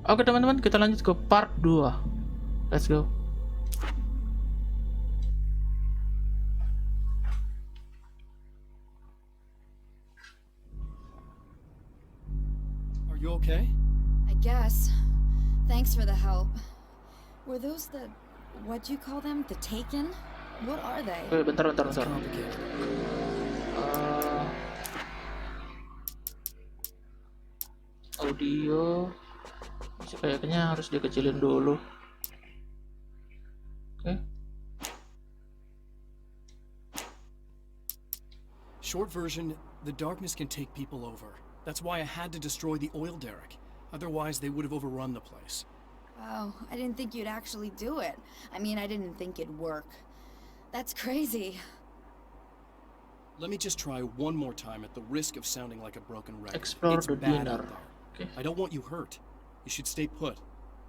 Oke teman-teman, kita lanjut ke part 2. Let's go. Are you okay? I guess. Thanks for the help. Were those the... what'd you call them? The Taken? What are they? Oke, bentar. It's complicated. Audio kayaknya harus dikecilin dulu. Oke. Short version, the darkness can take people over. That's why I had to destroy the oil derrick. Otherwise, they would have overrun the place. Oh, I didn't think you'd actually do it. I mean, I didn't think it'd work. That's crazy. Let me just try one more time at the risk of sounding like a broken record. Explore It's the bad dinner. out there. Okay. I don't want you hurt. You should stay put.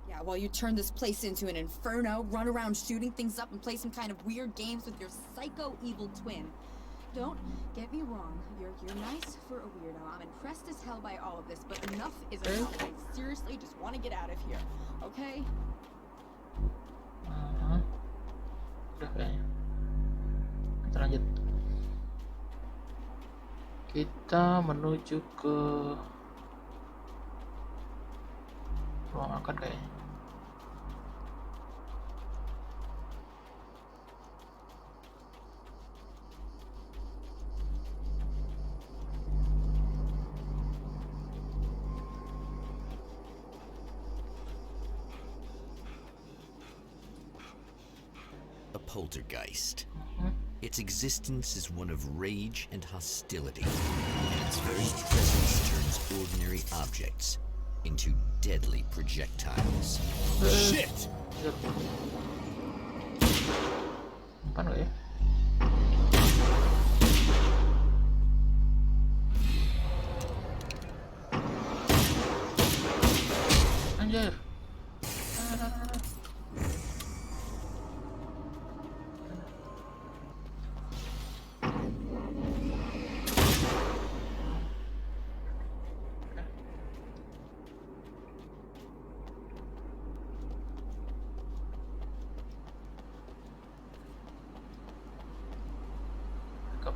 Yeah, while you turn this place into an inferno, run around shooting things up, and play some kind of weird games with your psycho evil twin. Don't get me wrong, you're nice for a weirdo. I'm impressed as hell by all of this, but enough is enough. I seriously just want to get out of here, okay? Udah kayaknya. Kita lanjut. Kita menuju ke ruang akan kayaknya. A poltergeist. Its existence is one of rage and hostility, and its very presence turns ordinary objects into deadly projectiles. Shit! Apa nggak ya? Anjir.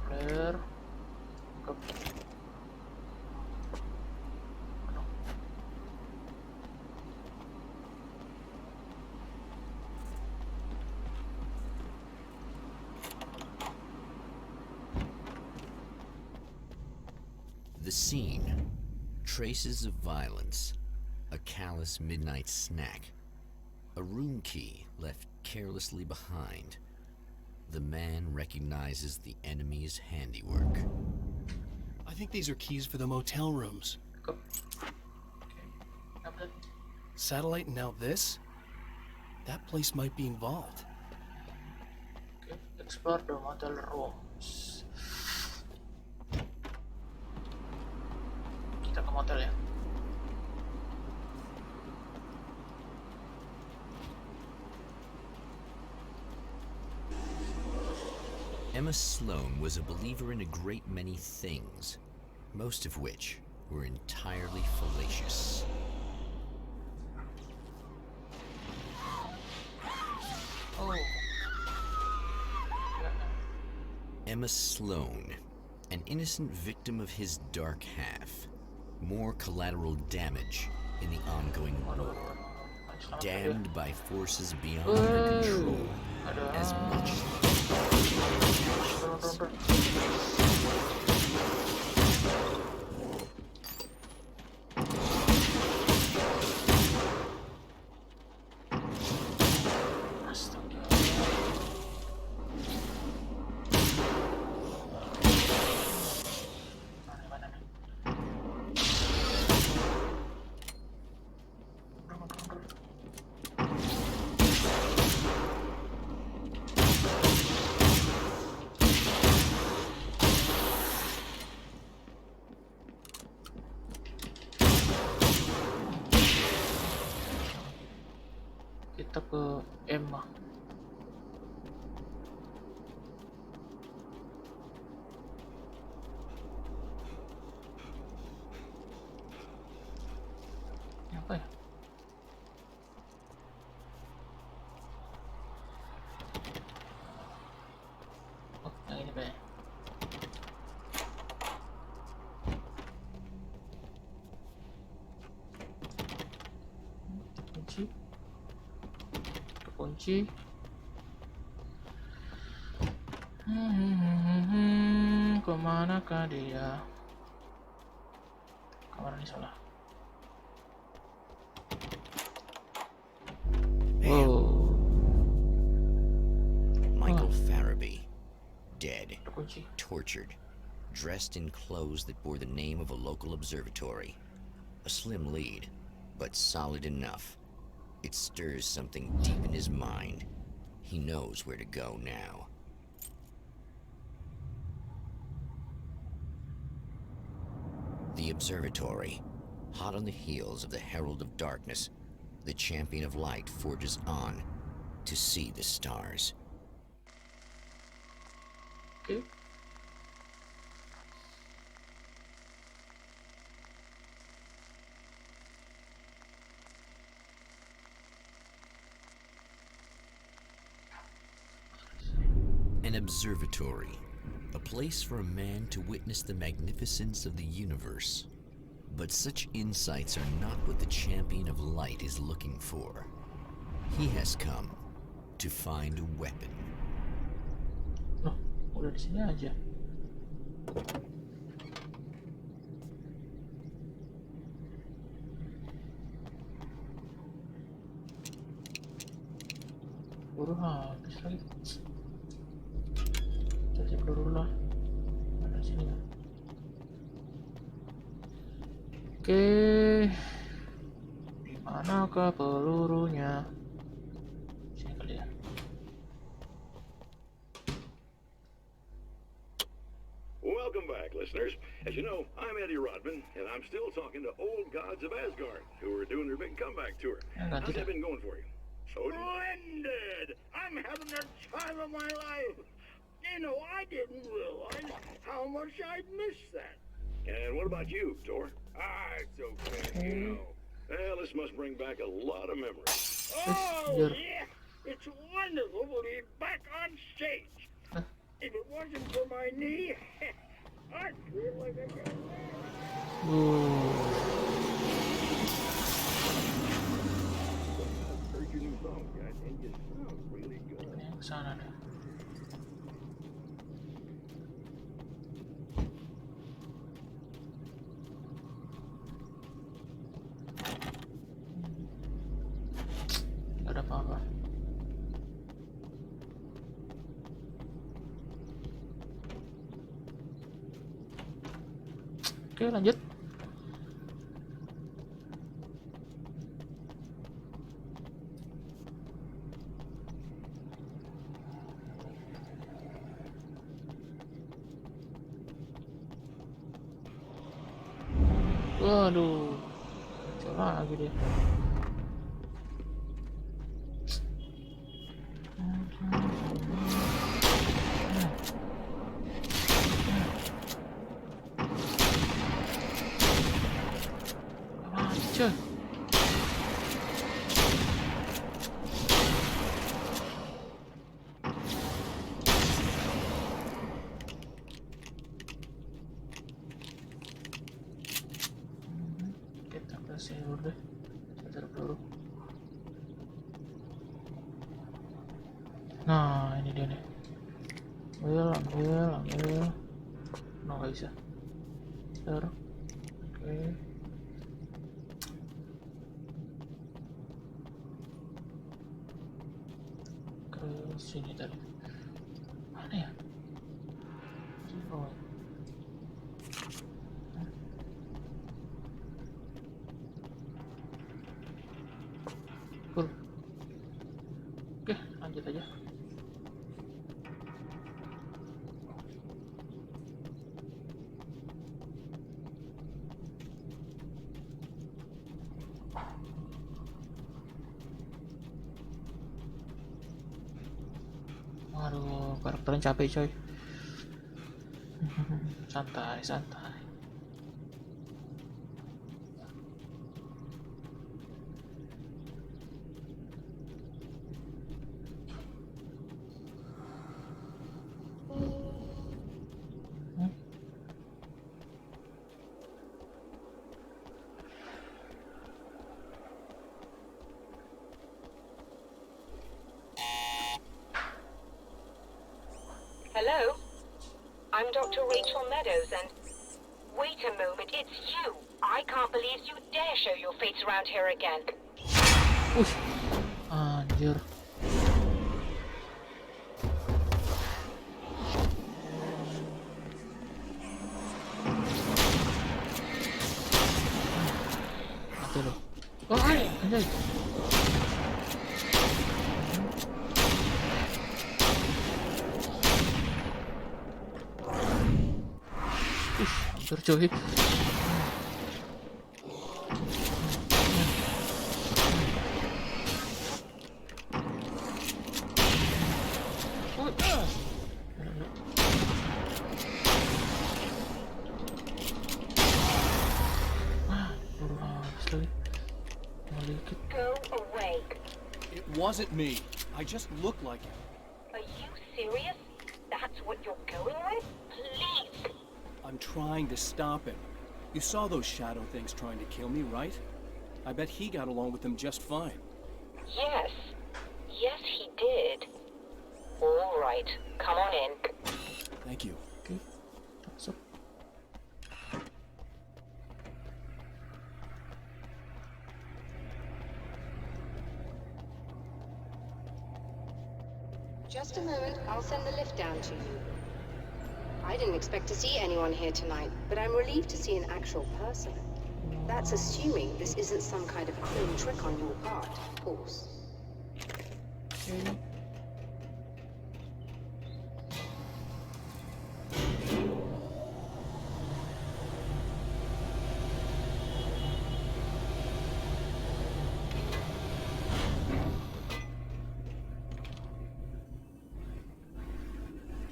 Player. The scene, traces of violence, a callous midnight snack, a room key left carelessly behind. The man recognizes the enemy's handiwork. I think these are keys for the motel rooms. Satellite and now this? That place might be involved. Okay, explore the motel rooms. Kita ke motel ya. Emma Sloan was a believer in a great many things, most of which were entirely fallacious. Oh. Emma Sloan, an innocent victim of his dark half, more collateral damage in the ongoing war, damned by forces beyond her control as much Oke. Kunci. Kemanakah dia? Kamar ini salah. Wow. Michael Farabee, dead, Ada kunci. tortured, dressed in clothes that bore the name of a local observatory. A slim lead, but solid enough. It stirs something deep in his mind. He knows where to go now. The observatory, hot on the heels of the Herald of Darkness, the champion of light forges on to see the stars. Oke. An observatory, a place for a man to witness the magnificence of the universe. But such insights are not what the champion of light is looking for. He has come to find a weapon. Loh, udah di sini aja. Buru habis lagi. Cek dulu lah. Ada sini nggak? Oke. Di manakah pelurunya? Sini kali ya. Welcome back, listeners. As you know, I'm Eddie Rodman, and I'm still talking to old gods of Asgard, who are doing their big comeback tour. How's that been going for you? Splendid! I'm having the time of my life. You know, I didn't realize how much I'd missed that. And what about you, Tor? It's okay, you know. Well, this must bring back a lot of memories. Oh, yeah! It's wonderful to be back on stage. If it wasn't for my knee, I'd feel like I got heard your new song, guys, and you sound really good. Yang sana deh. Gak ada apa-apa. Oke, lanjut. Waduh, coba lagi dia. Aja. Kita kasih dulu deh. Saya dulu. Nah, ini dia nih. Ambil. No, nggak bisa. Taruh. Oke. Ke sini tadi. Mana ya? Oh. Cool. Oke, lanjut aja. Waduh, karakternya capek coy. Santai. Hello? I'm Dr. Rachel Meadows and... Wait a moment, it's you! I can't believe you dare show your face around here again. Anjir. Mati lo. Oh, anjay. Hampir coy. Go away. It wasn't me. I just look like it. Are you serious? That's what you're going with? Please! I'm trying to stop him. You saw those shadow things trying to kill me, right? I bet he got along with them just fine. Yes. Yes, he did. All right. Come on in. Thank you. Oke, masuk. Just a moment, I'll send the lift down to you. I didn't expect to see anyone here tonight, but I'm relieved to see an actual person. That's assuming this isn't some kind of cruel trick on your part, of course.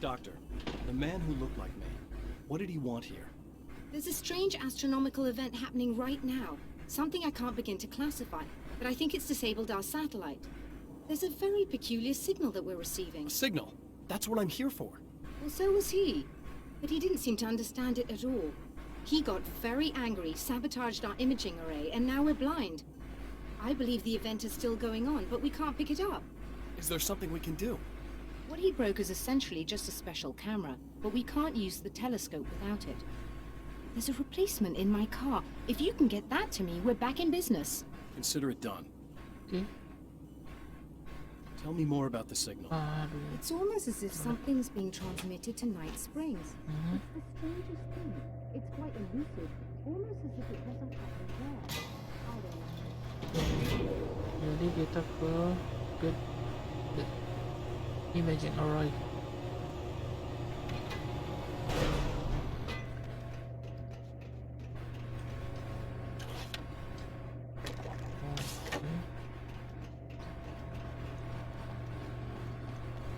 Doctor, the man who looked like me, what did he want here? There's a strange astronomical event happening right now. Something I can't begin to classify, but I think it's disabled our satellite. There's a very peculiar signal that we're receiving. A signal? That's what I'm here for. Well, so was he. But he didn't seem to understand it at all. He got very angry, sabotaged our imaging array, and now we're blind. I believe the event is still going on, but we can't pick it up. Is there something we can do? What he broke is essentially just a special camera, but we can't use the telescope without it. There's a replacement in my car. If you can get that to me, we're back in business. Consider it done. Oke. Tell me more about the signal. Aduh. It's almost as if something's being transmitted to Night Springs. Mhm. It's the strangest thing. It's quite elusive, almost as if it doesn't happen there. I don't know. Jadi kita ke the imaging array.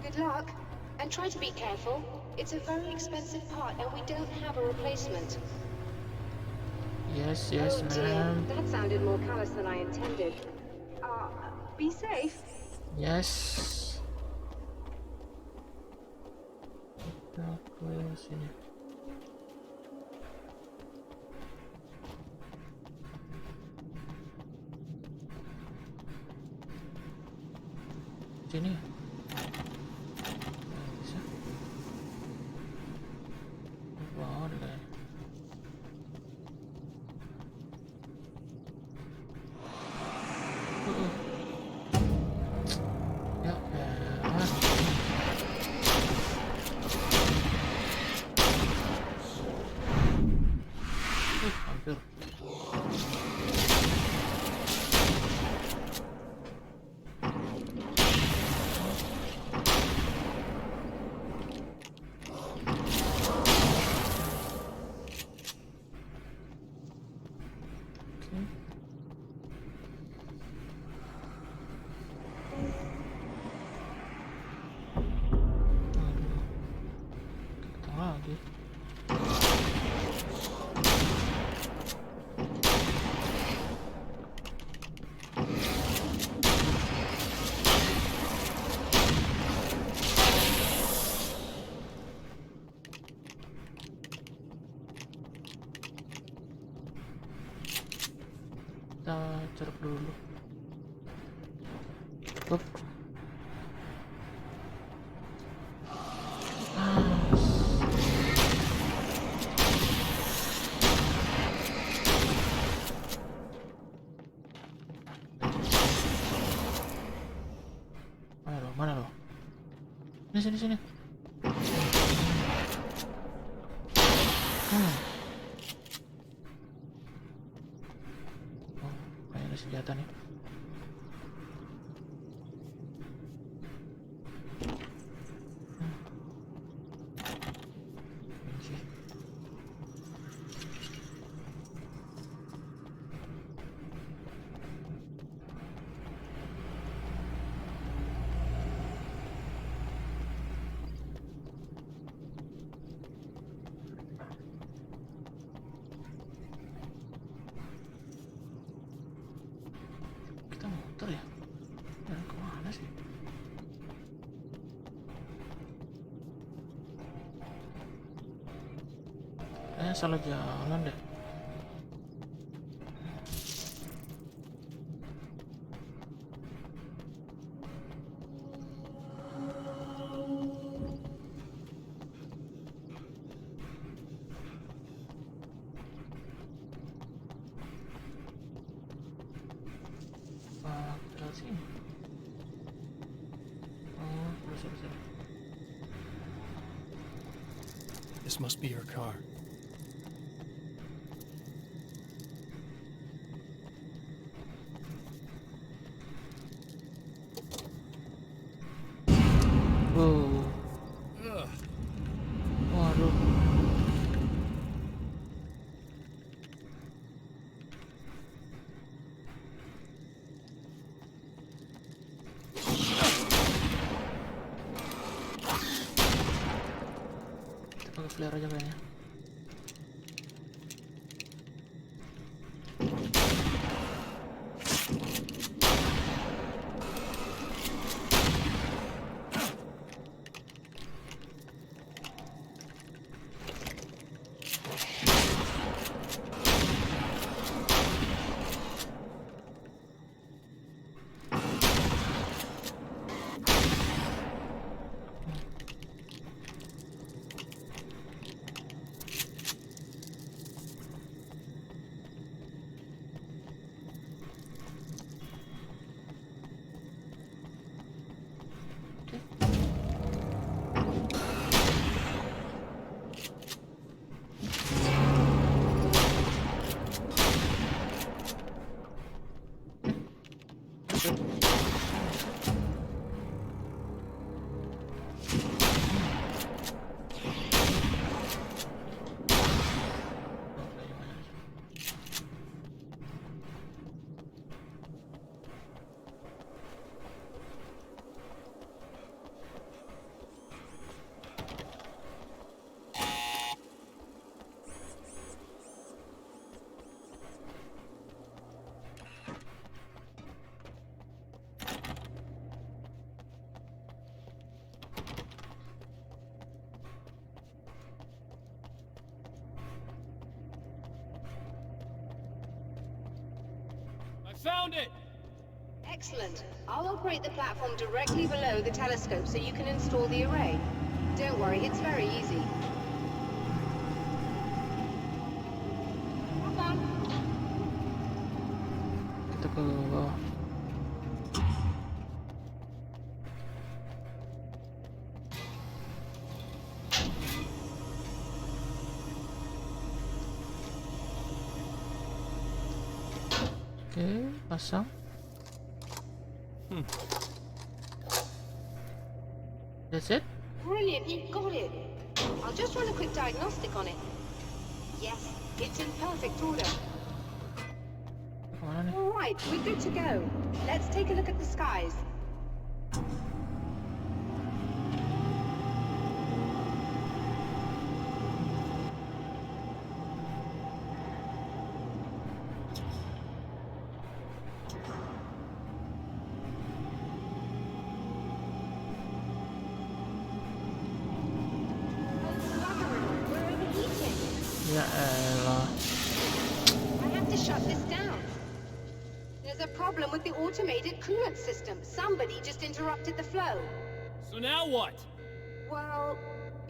Good luck, and try to be careful. It's a very expensive part, and we don't have a replacement. Yes, Oh dear, ma'am. that sounded more callous than I intended. Be safe. Yes. Kita ke sini. Sini. Bisa. Wow, ada kayaknya. Ya, elah. Hampir. Oke. Kita lagi. Kita ceruk dulu. Hup. sini. Oh, kayak ada senjata nih. Motor ya? Dan kemana sih? Salah jalan deh. Sini. Oh, terus. This must be your car. Wow. Waduh. Pakai flare aja kayaknya. Found it! Excellent. I'll operate the platform directly below the telescope so you can install the array. Don't worry, it's very easy. Have fun. Kita ke bawah. Oke, pasang. That's it? Brilliant, you got it. I'll just run a quick diagnostic on it. Yes, it's in perfect order. Kemana nih? All right, we're good to go. Let's take a look at the skies. Ya elah. I have to shut this down. There's a problem with the automated coolant system. Somebody just interrupted the flow. So now what? Well,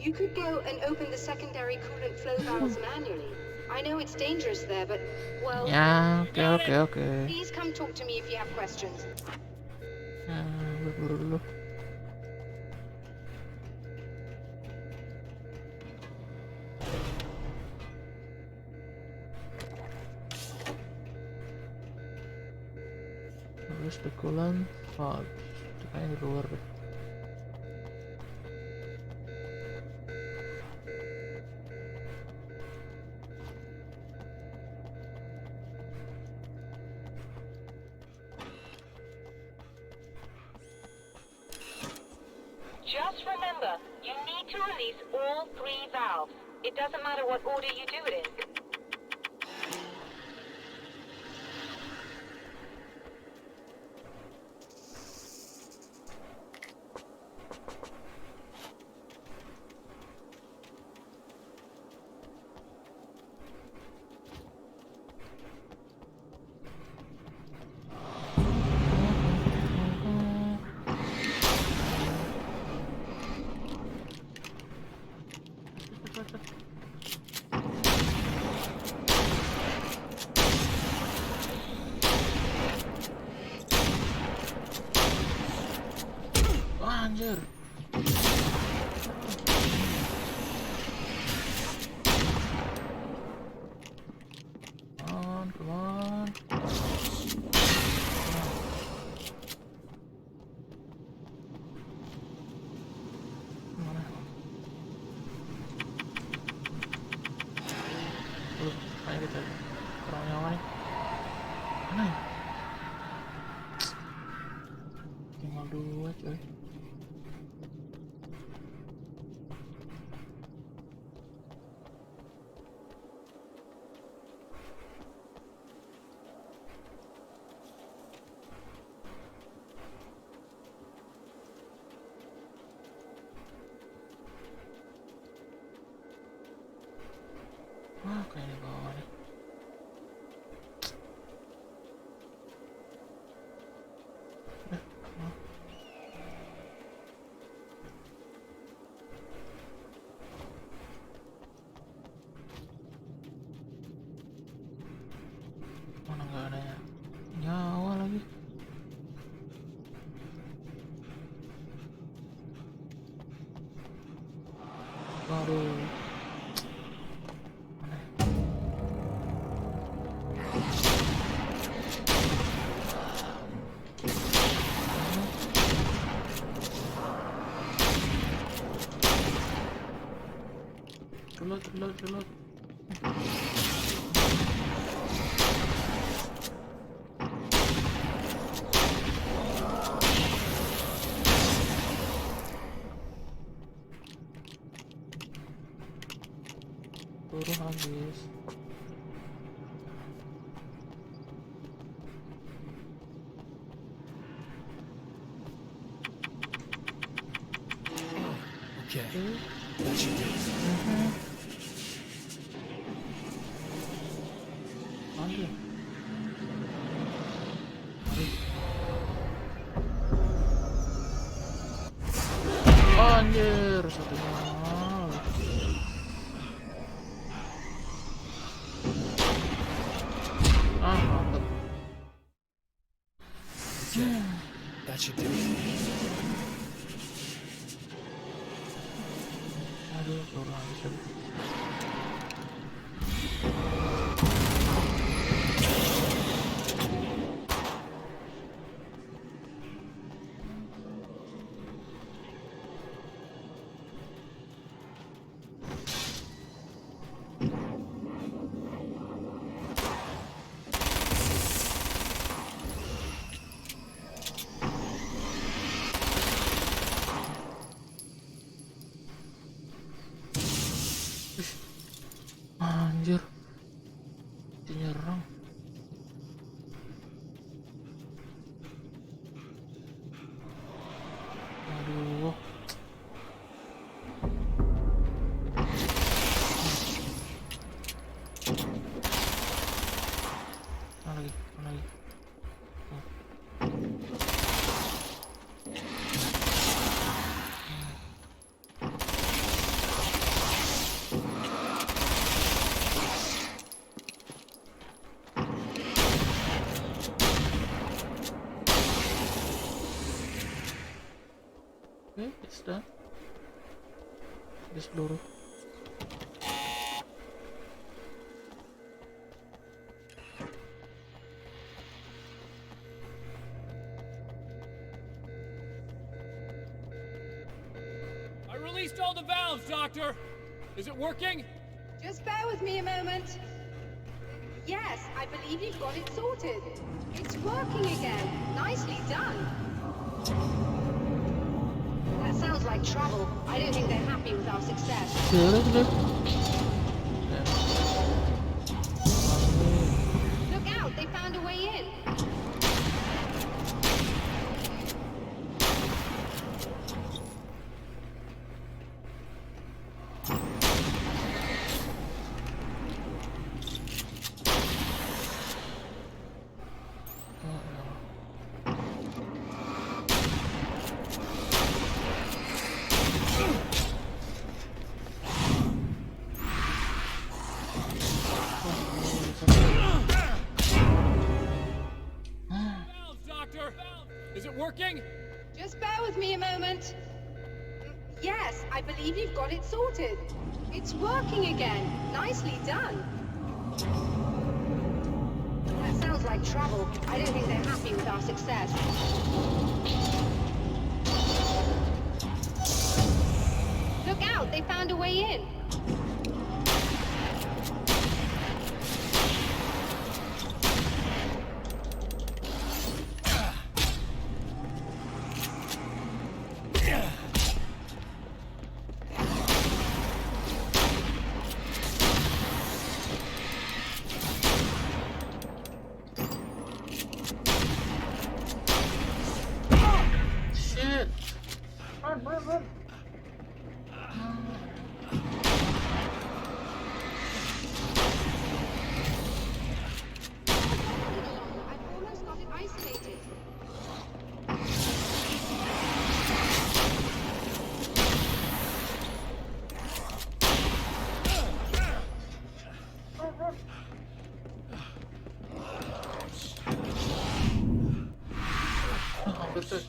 you could go and open the secondary coolant flow valves manually. I know it's dangerous there, but, well... Ya, oke. Please come talk to me if you have questions. Berburu dulu. Terus the coolant valve itu kayaknya di luar deh. Just remember, you need to release all 3 valves. It doesn't matter what order you do it in. Anjir. Come on. Mana? Kayak kita kurang nyawa nih. Mana ya? Tinggal 2 coy. Kayak di bawah nih. Mana nggak ada ya? Nyawa lagi. Waduh. Reload. Peluru habis. Okay, that should do it. Anjir. Anjir, satu mal. Mantap. Okay, that should do it. Aduh, peluru habis lagi. Anjir, diserang. Aduh. Mana lagi? Okay, it's done. Habis peluru. valves, Doctor! Is it working? Just bear with me a moment. Yes, I believe you've got it sorted. It's working again. Nicely done. That sounds like trouble. I don't think they're happy with our success. Look out, they found a way in. Is it working? Just bear with me a moment. Yes, I believe you've got it sorted. It's working again. Nicely done. That sounds like trouble. I don't think they're happy with our success. Look out, they found a way in. Shit! Run, run, run! I've almost got it isolated. Hampir tuh.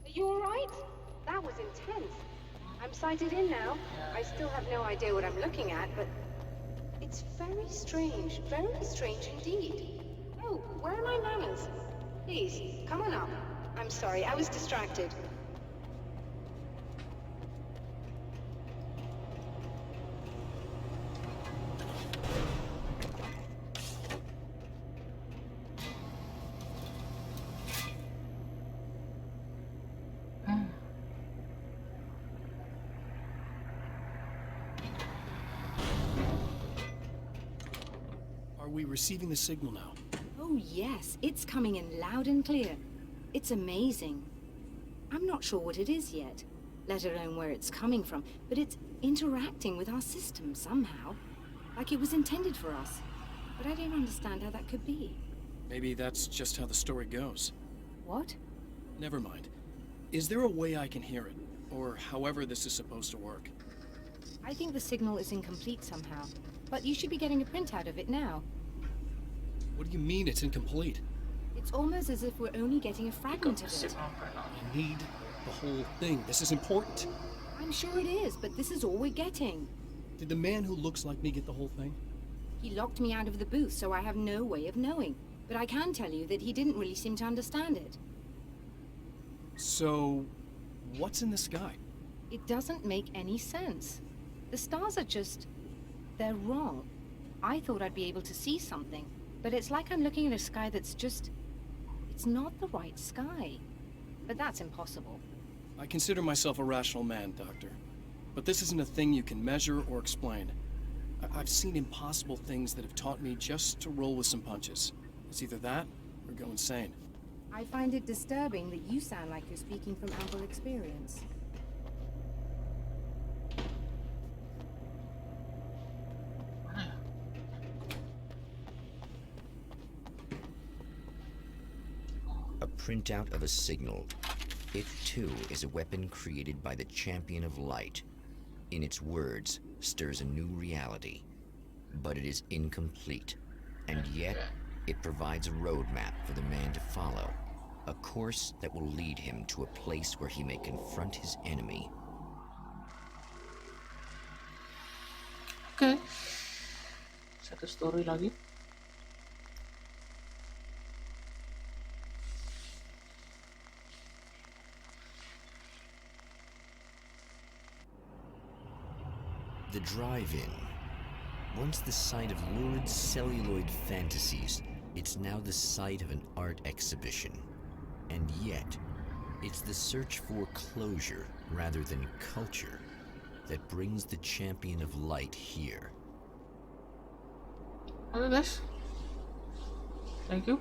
Are you alright? That was intense. I'm sighted in now. I still have no idea what I'm looking at, but it's very strange indeed. Oh, where are my manners? Please, come on up. I'm sorry, I was distracted. Are we receiving the signal now? Oh yes, it's coming in loud and clear. It's amazing. I'm not sure what it is yet, let alone where it's coming from, but it's interacting with our system somehow. Like it was intended for us. But I don't understand how that could be. Maybe that's just how the story goes. What? Never mind. Is there a way I can hear it? Or however this is supposed to work? I think the signal is incomplete somehow. But you should be getting a printout of it now. What do you mean it's incomplete? It's almost as if we're only getting a fragment of it. I need the whole thing. This is important. I'm sure it is, but this is all we're getting. Did the man who looks like me get the whole thing? He locked me out of the booth, so I have no way of knowing. But I can tell you that he didn't really seem to understand it. So, what's in the sky? It doesn't make any sense. The stars are just... they're wrong. I thought I'd be able to see something, but it's like I'm looking at a sky that's just... it's not the right sky. But that's impossible. I consider myself a rational man, Doctor. But this isn't a thing you can measure or explain. I've seen impossible things that have taught me just to roll with some punches. It's either that, or go insane. I find it disturbing that you sound like you're speaking from ample experience. A printout of a signal. It too is a weapon created by the champion of light. In its words, stirs a new reality. But it is incomplete. And yet, it provides a roadmap for the man to follow. A course that will lead him to a place where he may confront his enemy. Oke. Satu story lagi. The drive-in. Once the site of lurid celluloid fantasies, it's now the site of an art exhibition. And yet, it's the search for closure rather than culture that brings the champion of light here. Oke guys. Thank you.